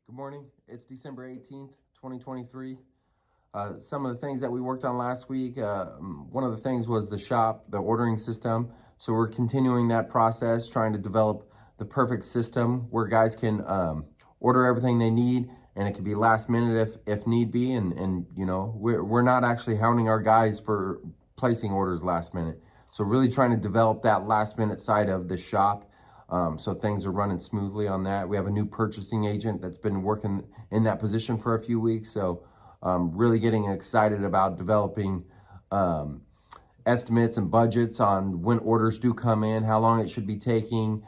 Good morning. It's December 18th, 2023. Some of the things that we worked on last week, one of the things was the shop, the ordering system. So we're continuing that process, trying to develop the perfect system where guys can order everything they need, and it can be last minute if need be. And you know, we're not actually hounding our guys for placing orders last minute. So really trying to develop that last minute side of the shop. So things are running smoothly on that. We have a new purchasing agent that's been working in that position for a few weeks. So really getting excited about developing estimates and budgets on when orders do come in, how long it should be taking,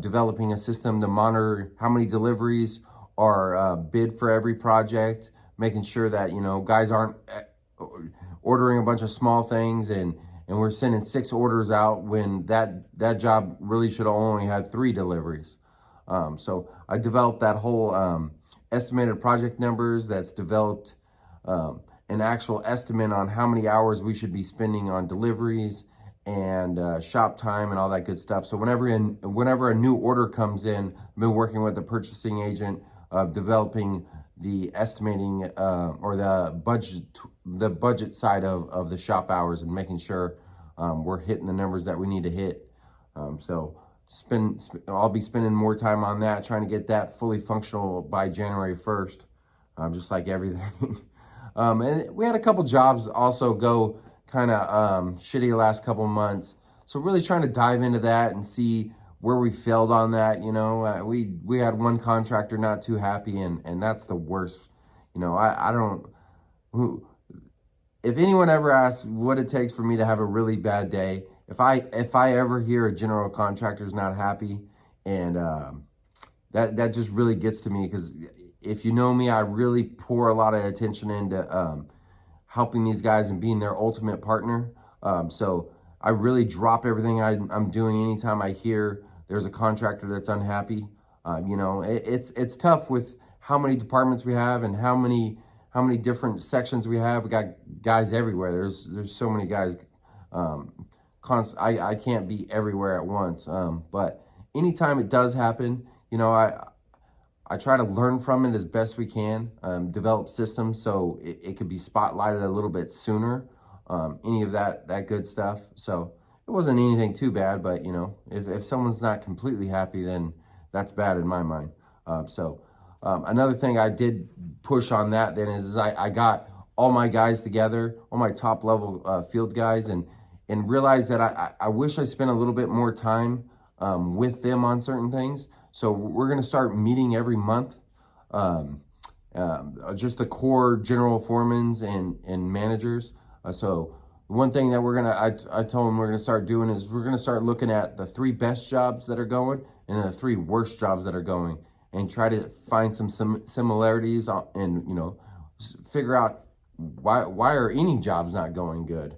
developing a system to monitor how many deliveries are bid for every project, making sure that, you know, guys aren't ordering a bunch of small things and we're sending 6 orders out when that job really should have only had 3 deliveries. So I developed that whole estimated project numbers that's developed an actual estimate on how many hours we should be spending on deliveries and shop time and all that good stuff. So whenever a new order comes in, I've been working with the purchasing agent of developing the estimating or the budget side of the shop hours and making sure we're hitting the numbers that we need to hit. So I'll be spending more time on that, trying to get that fully functional by January 1st, just like everything. And we had a couple jobs also go kind of shitty the last couple months. So really trying to dive into that and see where we failed on that. You know, we had one contractor not too happy, and that's the worst. You know, I don't. If anyone ever asks what it takes for me to have a really bad day, if I ever hear a general contractor's not happy, and that just really gets to me, because if you know me, I really pour a lot of attention into helping these guys and being their ultimate partner. So I really drop everything I'm doing anytime I hear there's a contractor that's unhappy. You know, it's tough with how many departments we have and how many different sections we have. We got guys everywhere. There's so many guys. I can't be everywhere at once. But anytime it does happen, you know, I try to learn from it as best we can, develop systems so it could be spotlighted a little bit sooner, any of that good stuff. So it wasn't anything too bad, but you know, if someone's not completely happy, then that's bad in my mind. Another thing I did push on that then is I got all my guys together, all my top level field guys, and realized that I wish I spent a little bit more time with them on certain things. So we're going to start meeting every month, just the core general foremans and managers. So one thing that I told them we're going to start doing is we're going to start looking at the 3 best jobs that are going and the 3 worst jobs that are going, and try to find some similarities and, you know, figure out why are any jobs not going good.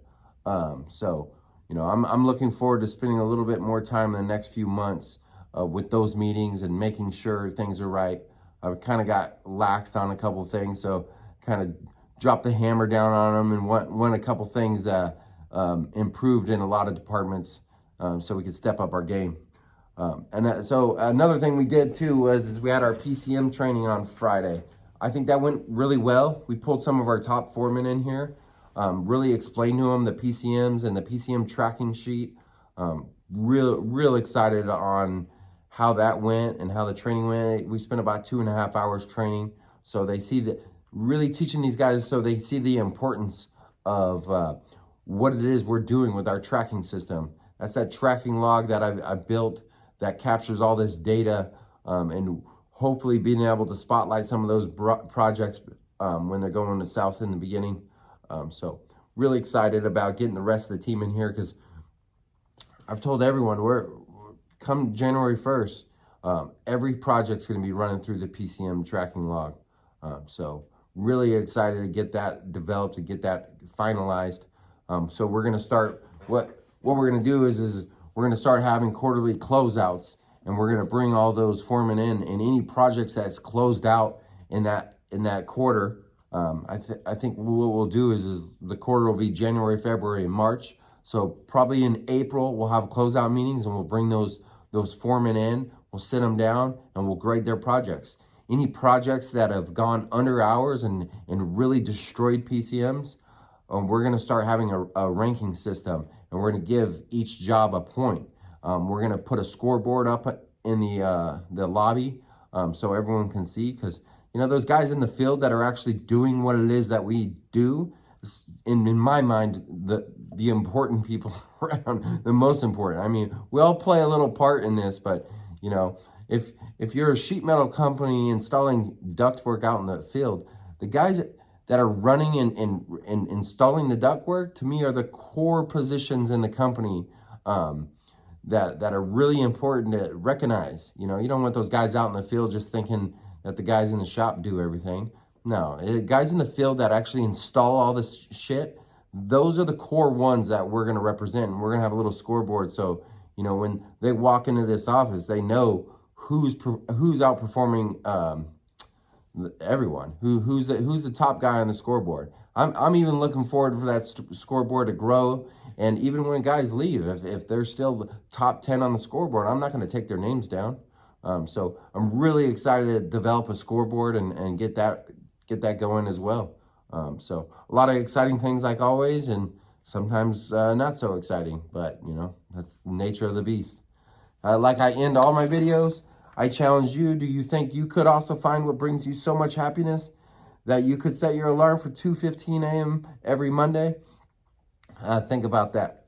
So, you know, I'm looking forward to spending a little bit more time in the next few months with those meetings and making sure things are right. I've kind of got laxed on a couple things, so kind of dropped the hammer down on them and want a couple things improved in a lot of departments, so we could step up our game. So another thing we did too was we had our PCM training on Friday. I think that went really well. We pulled some of our top foremen in here, really explained to them the PCMs and the PCM tracking sheet. Real excited on how that went and how the training went. We spent about 2.5 hours training. So they see that, really teaching these guys so they see the importance of what it is we're doing with our tracking system. That's that tracking log that I built that captures all this data, and hopefully being able to spotlight some of those projects when they're going south in the beginning. So really excited about getting the rest of the team in here, because I've told everyone come January 1st, every project's going to be running through the PCM tracking log. So really excited to get that developed, to get that finalized. So we're going to start, what we're going to do is we're going to start having quarterly closeouts, and we're going to bring all those foremen in, and any projects that's closed out in that quarter. I think what we'll do is the quarter will be January, February, and March. So probably in April we'll have closeout meetings, and we'll bring those foremen in. We'll sit them down and we'll grade their projects. any projects that have gone under hours and really destroyed PCMs, we're going to start having a ranking system, and we're going to give each job a point. We're going to put a scoreboard up in the lobby so everyone can see, because those guys in the field that are actually doing what it is that we do, in my mind, the important people around, the most important. I mean, we all play a little part in this, but if you're a sheet metal company installing ductwork out in the field, the guys that are running and installing the ductwork, to me, are the core positions in the company that are really important to recognize. You don't want those guys out in the field just thinking that the guys in the shop do everything. No, guys in the field that actually install all this shit, those are the core ones that we're going to represent. And we're going to have a little scoreboard, so when they walk into this office, they know who's outperforming everyone, who's the top guy on the scoreboard. I'm even looking forward for that scoreboard to grow. And even when guys leave, if they're still top 10 on the scoreboard, I'm not going to take their names down. So I'm really excited to develop a scoreboard and get that going as well. So a lot of exciting things, like always, and sometimes not so exciting, but that's the nature of the beast. Like I end all my videos, I challenge you. Do you think you could also find what brings you so much happiness that you could set your alarm for 2:15 a.m. every Monday? Think about that.